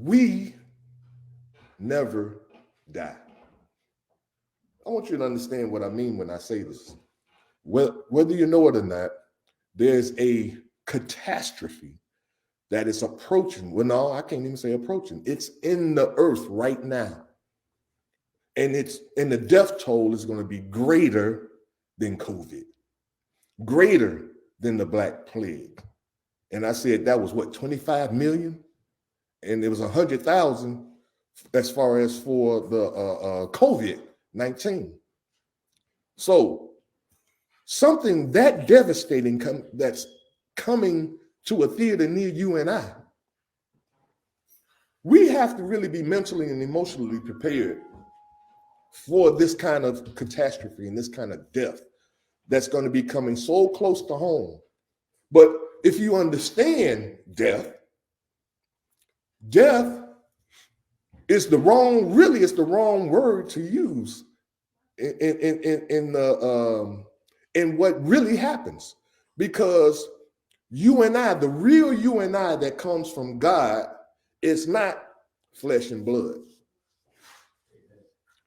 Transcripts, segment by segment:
we never die. I want you to understand what I mean when I say this. Whether you know it or not, there's a catastrophe that is approaching. Well, no, I can't even say approaching. It's in the earth right now. And the death toll is going to be greater than COVID, greater than the Black Plague. And I said that was what, 25 million? And it was 100,000 as far as for the COVID-19. So something that devastating that's coming to a theater near you and I, we have to really be mentally and emotionally prepared for this kind of catastrophe and this kind of death that's going to be coming so close to home. But if you understand death is the wrong word to use in what really happens, because you and I, the real you and I that comes from God, is not flesh and blood.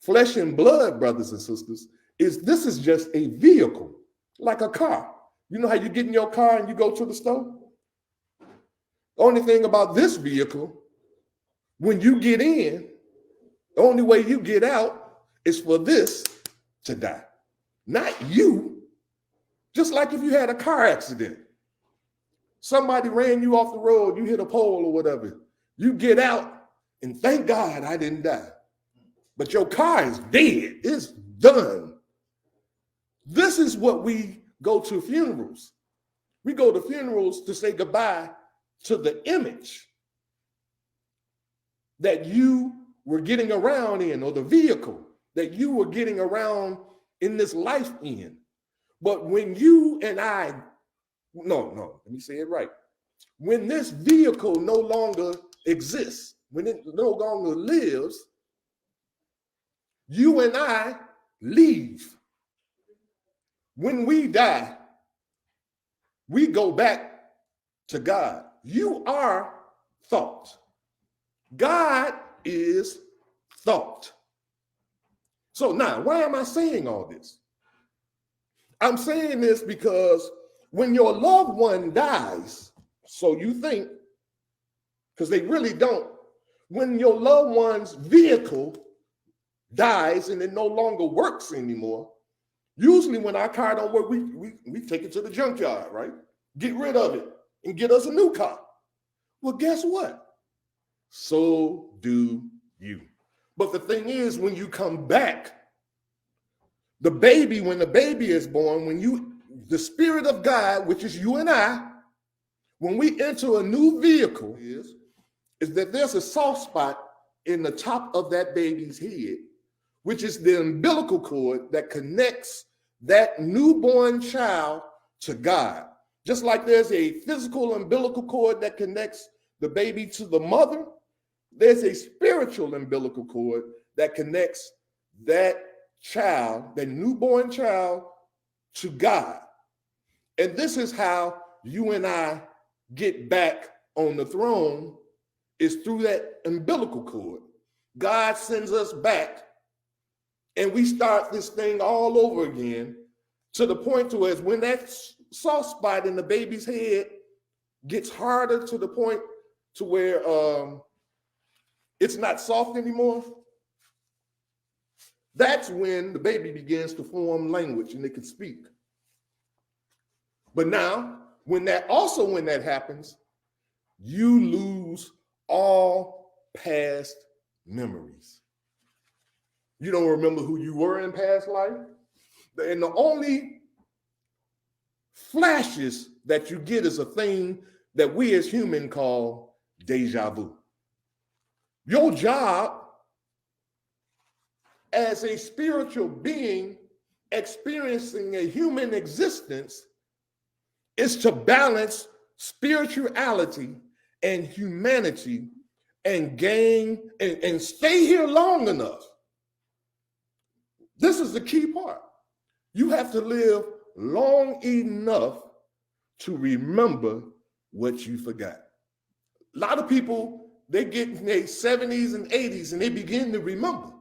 Flesh and blood, brothers and sisters, this is just a vehicle, like a car. You know how you get in your car and you go to the store? The only thing about this vehicle, when you get in, the only way you get out is for this to die, not you. Just like if you had a car accident, somebody ran you off the road, you hit a pole or whatever, you get out and thank God I didn't die. But your car is dead, it's done. This is what we go to funerals. We go to funerals to say goodbye to the image that you were getting around in, or the vehicle that you were getting around in this life in. But when you and I, let me say it right. When this vehicle no longer exists, when it no longer lives, you and I leave. When we die, we go back to God. You are thought. God is thought. So now, why am I saying all this? I'm saying this because when your loved one dies, so you think, because they really don't, when your loved one's vehicle dies and it no longer works anymore, usually when our car don't work, we take it to the junkyard, right? Get rid of it and get us a new car. Well, guess what? So do you. But the thing is, when you come back, when the baby is born, the Spirit of God, which is you and I, when we enter a new vehicle, is that there's a soft spot in the top of that baby's head, which is the umbilical cord that connects that newborn child to God. Just like there's a physical umbilical cord that connects the baby to the mother, there's a spiritual umbilical cord that connects that child, that newborn child, to God. And this is how you and I get back on the throne, is through that umbilical cord. God sends us back, and we start this thing all over again, to the point to where when that soft spot in the baby's head gets harder to the point to where it's not soft anymore, that's when the baby begins to form language and it can speak. But now, when that happens, you lose all past memories. You don't remember who you were in past life. And the only flashes that you get is a thing that we as humans call deja vu. Your job as a spiritual being experiencing a human existence is to balance spirituality and humanity and gain and stay here long enough. This is the key part. You have to live long enough to remember what you forgot. A lot of people they get in their 70s and 80s and they begin to remember.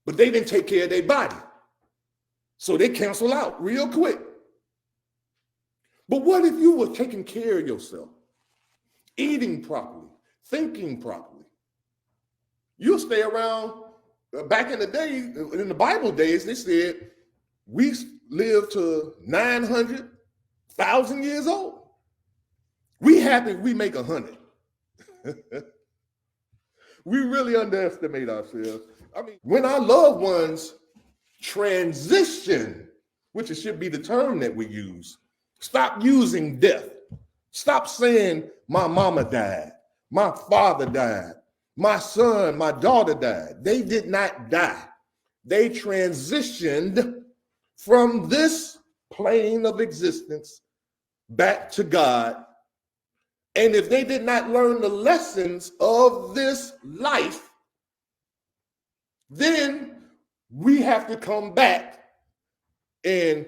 But they didn't take care of their body. So they cancel out real quick. But what if you were taking care of yourself, eating properly, thinking properly? You'll stay around. Back in the day, in the Bible days, they said we live to 900,000 years old. We happy if we make 100. We really underestimate ourselves. I mean, when our loved ones transition, which it should be the term that we use, stop using death. Stop saying my mama died, my father died, my son, my daughter died. They did not die. They transitioned from this plane of existence back to God. And if they did not learn the lessons of this life, then we have to come back and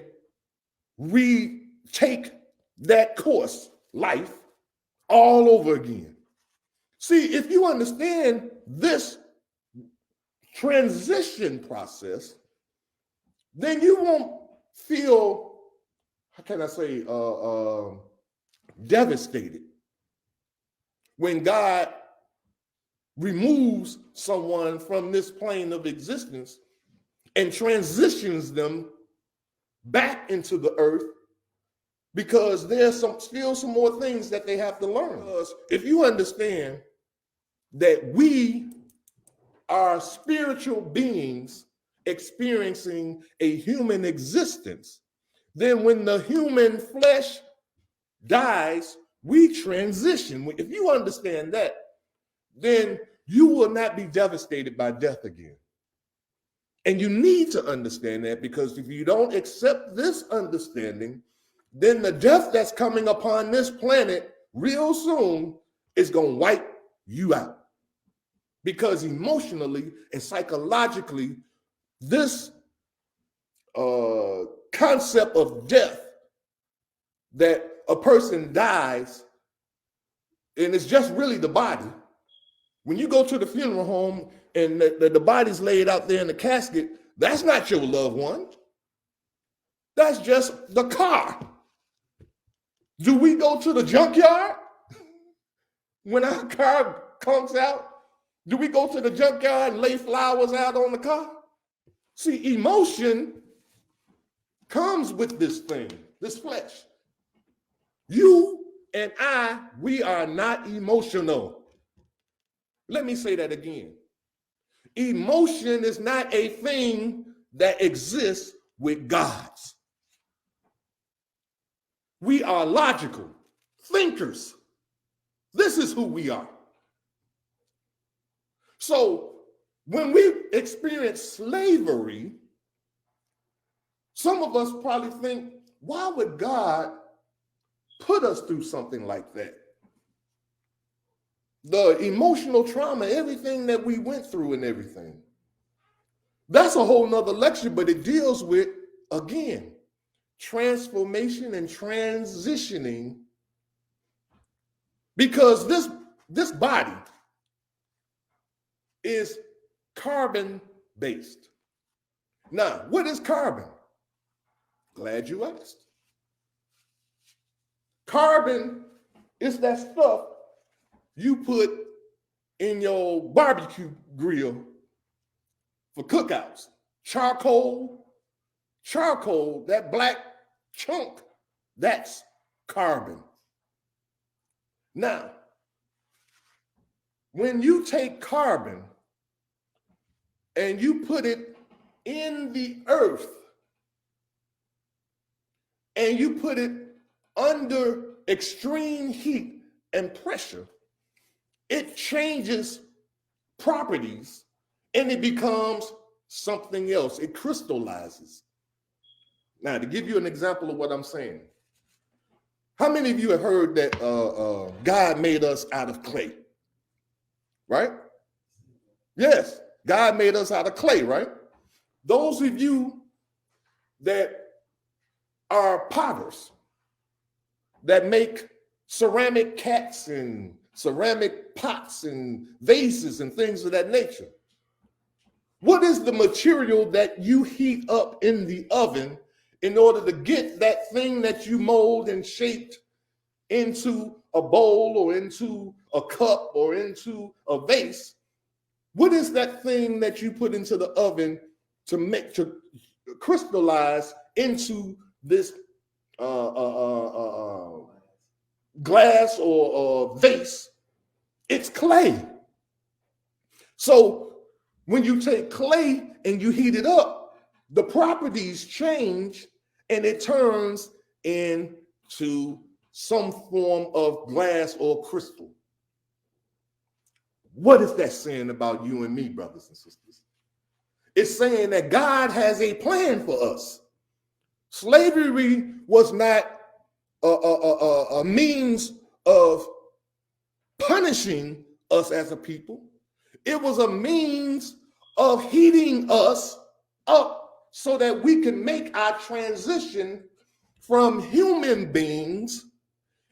retake that course, life, all over again. See, if you understand this transition process, then you won't feel, how can I say, devastated when God removes someone from this plane of existence and transitions them back into the earth, because there's still some more things that they have to learn. Because if you understand that we are spiritual beings experiencing a human existence, then when the human flesh dies, we transition. If you understand that, then you will not be devastated by death again. And you need to understand that, because if you don't accept this understanding, then the death that's coming upon this planet real soon is going to wipe you out. Because emotionally and psychologically, this concept of death, that a person dies and it's just really the body. When you go to the funeral home and the body's laid out there in the casket, that's not your loved one. That's just the car. Do we go to the junkyard when our car comes out? Do we go to the junkyard and lay flowers out on the car? See, emotion comes with this thing, this flesh. You and I, we are not emotional. Let me say that again. Emotion is not a thing that exists with God's. We are logical thinkers. This is who we are. So when we experience slavery, some of us probably think, why would God put us through something like that? The emotional trauma, everything that we went through and everything. That's a whole nother lecture, but it deals with, again, transformation and transitioning, because this body is carbon based. Now, what is carbon? Glad you asked. Carbon is that stuff you put in your barbecue grill for cookouts. Charcoal, that black chunk, that's carbon. Now, when you take carbon and you put it in the earth and you put it under extreme heat and pressure, it changes properties and it becomes something else. It crystallizes. Now, to give you an example of what I'm saying, how many of you have heard that God made us out of clay? Right? Yes, God made us out of clay, right? Those of you that are potters, that make ceramic cats and ceramic pots and vases and things of that nature. What is the material that you heat up in the oven in order to get that thing that you mold and shaped into a bowl or into a cup or into a vase? What is that thing that you put into the oven to crystallize into this glass or vase? It's clay. So when you take clay and you heat it up, the properties change and it turns into some form of glass or crystal. What is that saying about you and me, brothers and sisters? It's saying that God has a plan for us. Slavery was not a means of punishing us as a people. It was a means of heating us up so that we can make our transition from human beings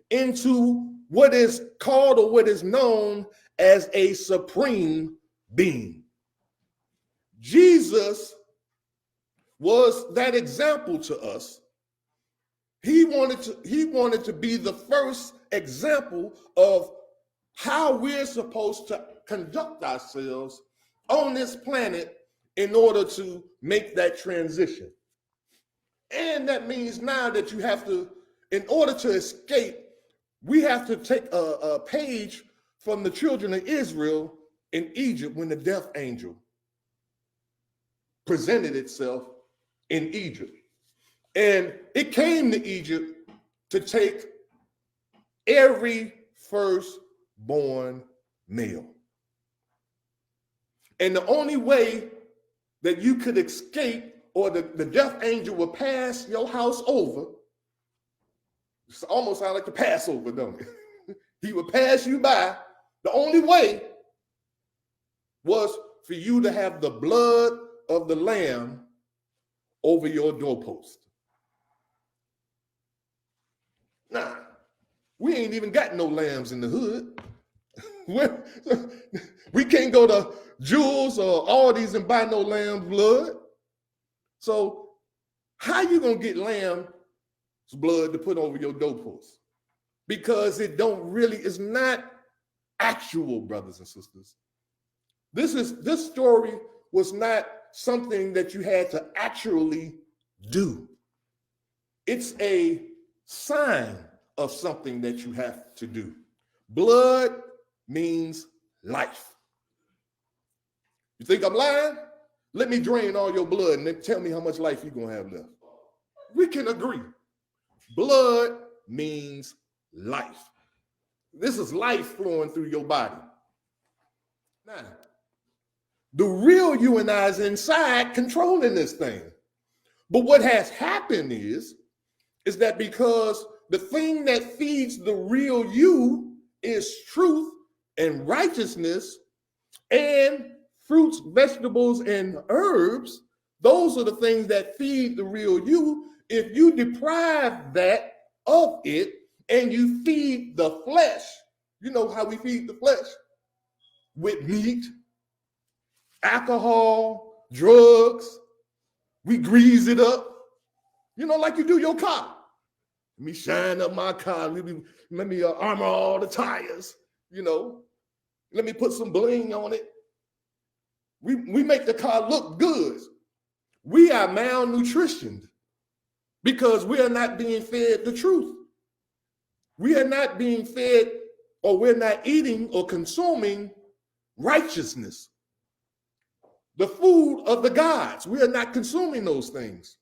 into what is called or what is known as a supreme being. Jesus was that example to us. He wanted to be the first example of how we're supposed to conduct ourselves on this planet in order to make that transition. And that means now that you have to, in order to escape, we have to take a page from the children of Israel in Egypt when the death angel presented itself in Egypt. And it came to Egypt to take every firstborn male. And the only way that you could escape or the death angel would pass your house over, it almost sounds like the Passover, don't it? He would pass you by. The only way was for you to have the blood of the lamb over your doorpost. Nah, we ain't even got no lambs in the hood. We can't go to Jewels or Aldi's and buy no lamb blood. So how you gonna get lamb's blood to put over your doorpost? Because it's not actual, brothers and sisters. This story was not something that you had to actually do. It's a sign of something that you have to do. Blood means life. You think I'm lying? Let me drain all your blood and then tell me how much life you're going to have left. We can agree. Blood means life. This is life flowing through your body. Now, the real you and I is inside controlling this thing. But what has happened is that because the thing that feeds the real you is truth and righteousness and fruits, vegetables, and herbs, those are the things that feed the real you. If you deprive that of it and you feed the flesh, you know how we feed the flesh? With meat, alcohol, drugs. We grease it up, like you do your car. Let me shine up my car. Let me armor all the tires, Let me put some bling on it. We make the car look good. We are malnutritioned because we are not being fed the truth. We are not being fed, or we're not eating or consuming righteousness. The food of the gods. We are not consuming those things.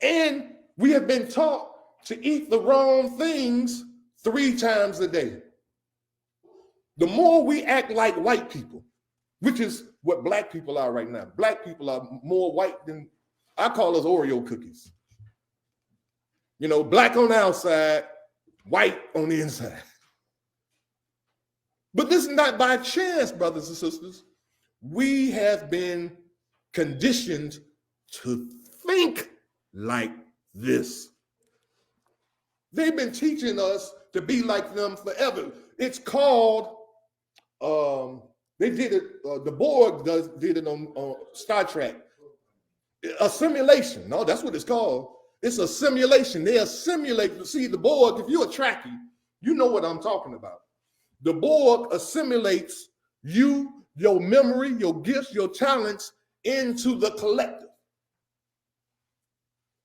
And we have been taught to eat the wrong things 3 times a day. The more we act like white people, which is what black people are right now. Black people are more white than, I call us Oreo cookies. Black on the outside, white on the inside. But this is not by chance, brothers and sisters. We have been conditioned to think like this. They've been teaching us to be like them forever. It's called, they did it, the Borg did it on Star Trek. A simulation. No, that's what it's called. It's a simulation. They are simulating. See, the Borg, if you're a Trekkie, you know what I'm talking about. The Borg assimilates you, your memory, your gifts, your talents into the collective.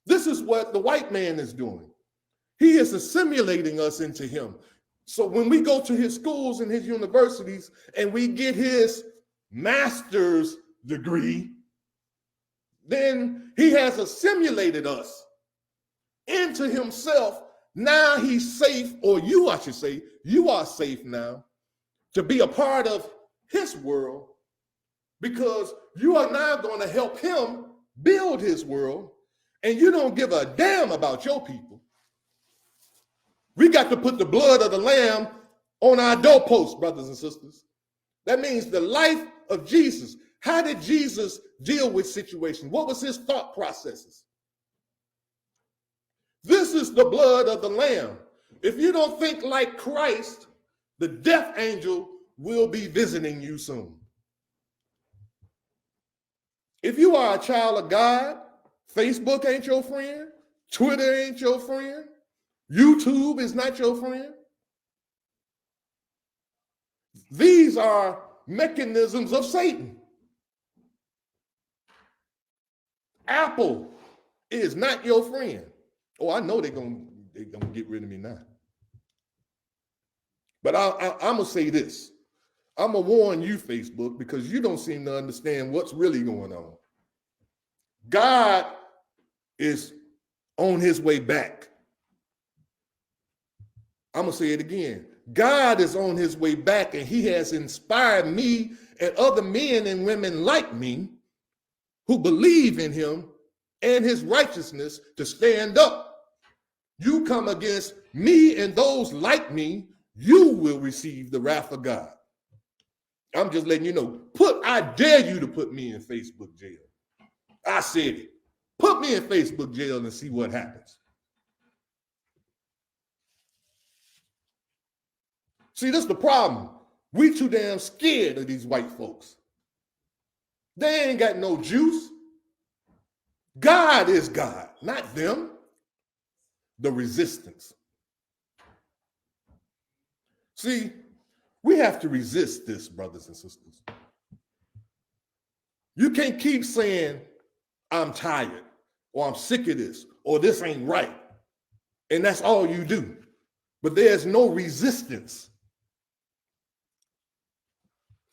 This is what the white man is doing. He is assimilating us into him. So when we go to his schools and his universities and we get his master's degree, then he has assimilated us into himself. Now he's safe, or you, I should say, you are safe now to be a part of his world, because you are now going to help him build his world, and you don't give a damn about your people. We got to put the blood of the lamb on our doorposts, brothers and sisters. That means the life of Jesus. How did Jesus deal with situations? What was his thought processes? This is the blood of the lamb. If you don't think like Christ, the death angel will be visiting you soon. If you are a child of God, Facebook ain't your friend, Twitter ain't your friend, YouTube is not your friend. These are mechanisms of Satan. Apple is not your friend. Oh, I know they're gonna get rid of me now. But I'm gonna say this. I'm gonna warn you, Facebook, because you don't seem to understand what's really going on. God is on his way back. I'm gonna say it again. God is on his way back, and he has inspired me and other men and women like me who believe in him and his righteousness to stand up. You come against me and those like me, you will receive the wrath of God. I'm just letting you know. I dare you to put me in Facebook jail. I said it. Put me in Facebook jail and see what happens. See, this is the problem. We too damn scared of these white folks. They ain't got no juice. God is God, not them. The resistance. See, we have to resist this, brothers and sisters. You can't keep saying, I'm tired, or I'm sick of this, or this ain't right. And that's all you do. But there's no resistance.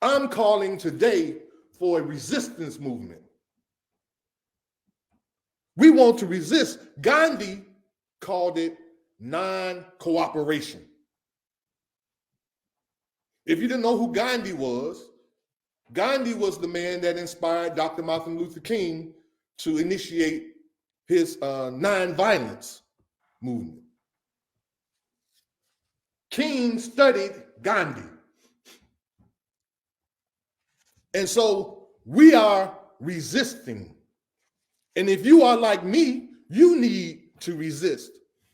I'm calling today for a resistance movement. We want to resist. Gandhi called it non-cooperation. If you didn't know who Gandhi was the man that inspired Dr. Martin Luther King to initiate his nonviolence movement. King studied Gandhi. And so we are resisting. And if you are like me, you need to resist.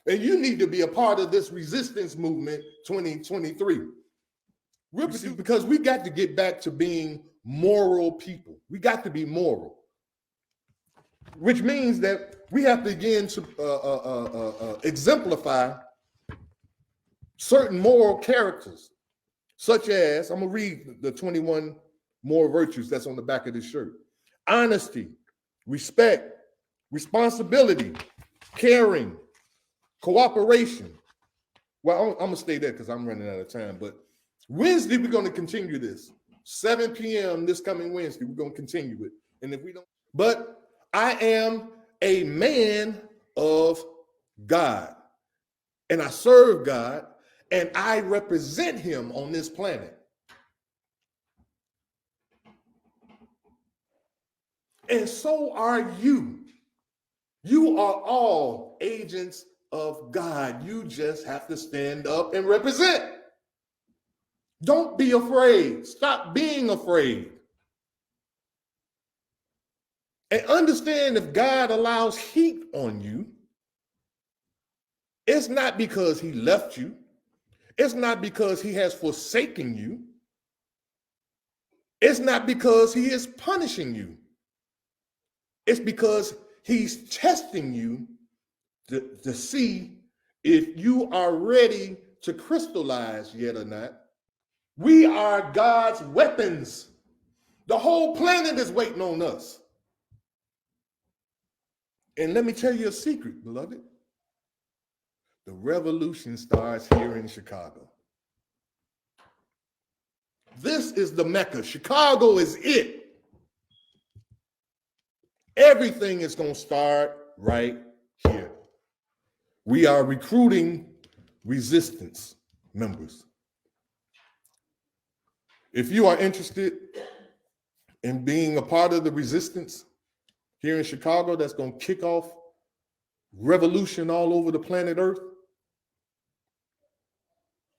And you need to be a part of this resistance movement 2023. Because we got to get back to being moral people. We got to be moral. Which means that we have to begin to exemplify certain moral characters, such as, I'm going to read the 21 moral virtues that's on the back of this shirt. Honesty, respect, responsibility, caring, cooperation. Well, I'm going to stay there because I'm running out of time. But Wednesday, we're going to continue this. 7 p.m. this coming Wednesday, we're going to continue it. And if we don't, but I am a man of God, and I serve God, and I represent him on this planet. And so are you. You are all agents of God. You just have to stand up and represent. Don't be afraid. Stop being afraid. And understand, if God allows heat on you, it's not because he left you. It's not because he has forsaken you. It's not because he is punishing you. It's because he's testing you to see if you are ready to crystallize yet or not. We are God's weapons. The whole planet is waiting on us. And let me tell you a secret, beloved. The revolution starts here in Chicago. This is the Mecca. Chicago is it. Everything is going to start right here. We are recruiting resistance members. If you are interested in being a part of the resistance here in Chicago that's going to kick off revolution all over the planet Earth,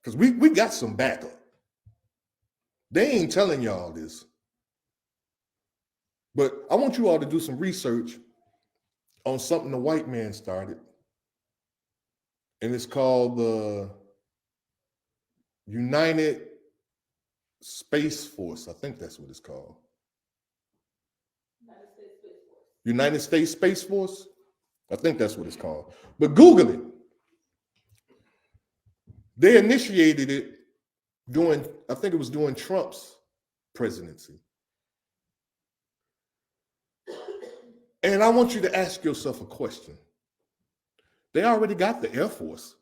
because we got some backup. They ain't telling y'all this. But I want you all to do some research on something the white man started. And it's called the United Space Force. I think that's what it's called. United States Space Force? I think that's what it's called. But Google it. They initiated it during, I think it was during Trump's presidency. And I want you to ask yourself a question. They already got the Air Force.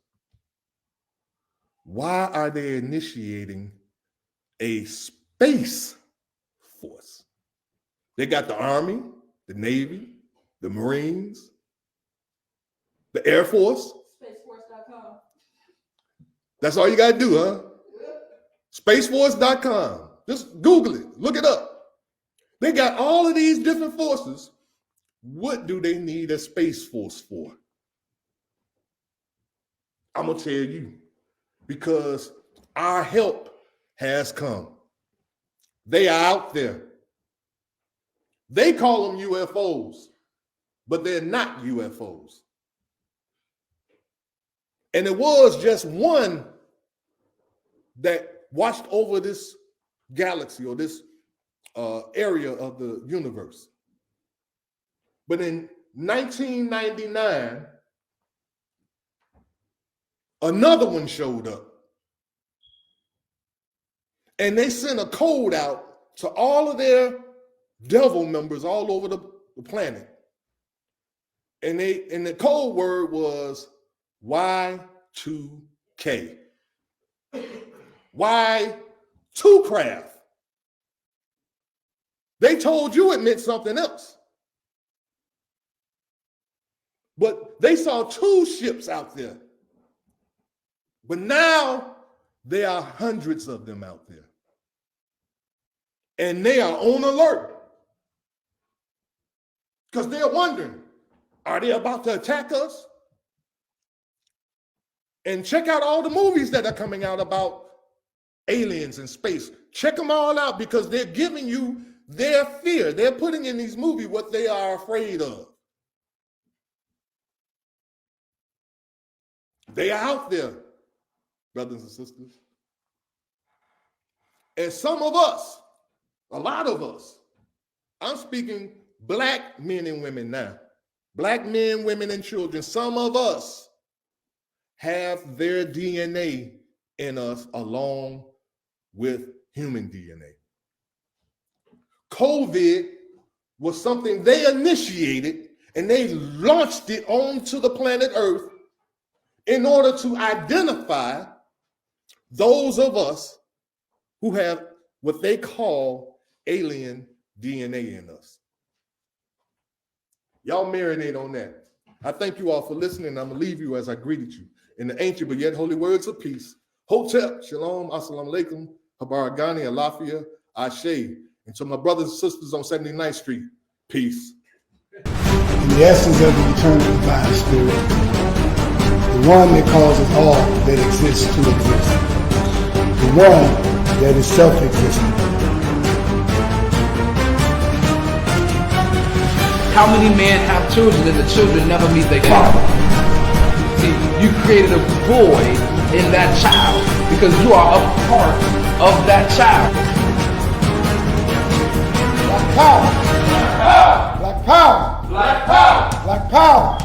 Why are they initiating a space force? They got the Army, the Navy, the Marines, the Air Force. Spaceforce.com. That's all you got to do, huh? Spaceforce.com. Just Google it. Look it up. They got all of these different forces. What do they need a space force for? I'm going to tell you. Because our help has come. They are out there. They call them UFOs, but they're not UFOs. And it was just one that watched over this galaxy or this area of the universe. But in 1999, another one showed up. And they sent a code out to all of their devil members all over the planet. And the code word was Y2K. Y2 craft. They told you it meant something else. But they saw 2 ships out there. But now there are hundreds of them out there. And they are on alert. Because they're wondering, are they about to attack us? And check out all the movies that are coming out about aliens in space. Check them all out because they're giving you their fear. They're putting in these movies what they are afraid of. They are out there, brothers and sisters. And some of us, a lot of us, I'm speaking black men and women now, black men, women, and children, some of us have their DNA in us along with human DNA. COVID was something they initiated and they launched it onto the planet Earth in order to identify those of us who have what they call alien DNA in us. Y'all marinate on that. I thank you all for listening. I'm going to leave you as I greeted you in the ancient but yet holy words of peace. Hotep, shalom, assalamu alaikum, habaragani, alafia, ashe. And to my brothers and sisters on 79th Street, peace. In the essence of the eternal divine spirit, the one that causes all that exists to exist, the one that is self-existent. How many men have children and the children never meet their father? See, you created a void in that child because you are a part of that child. Black power. Black power. Black power. Black power.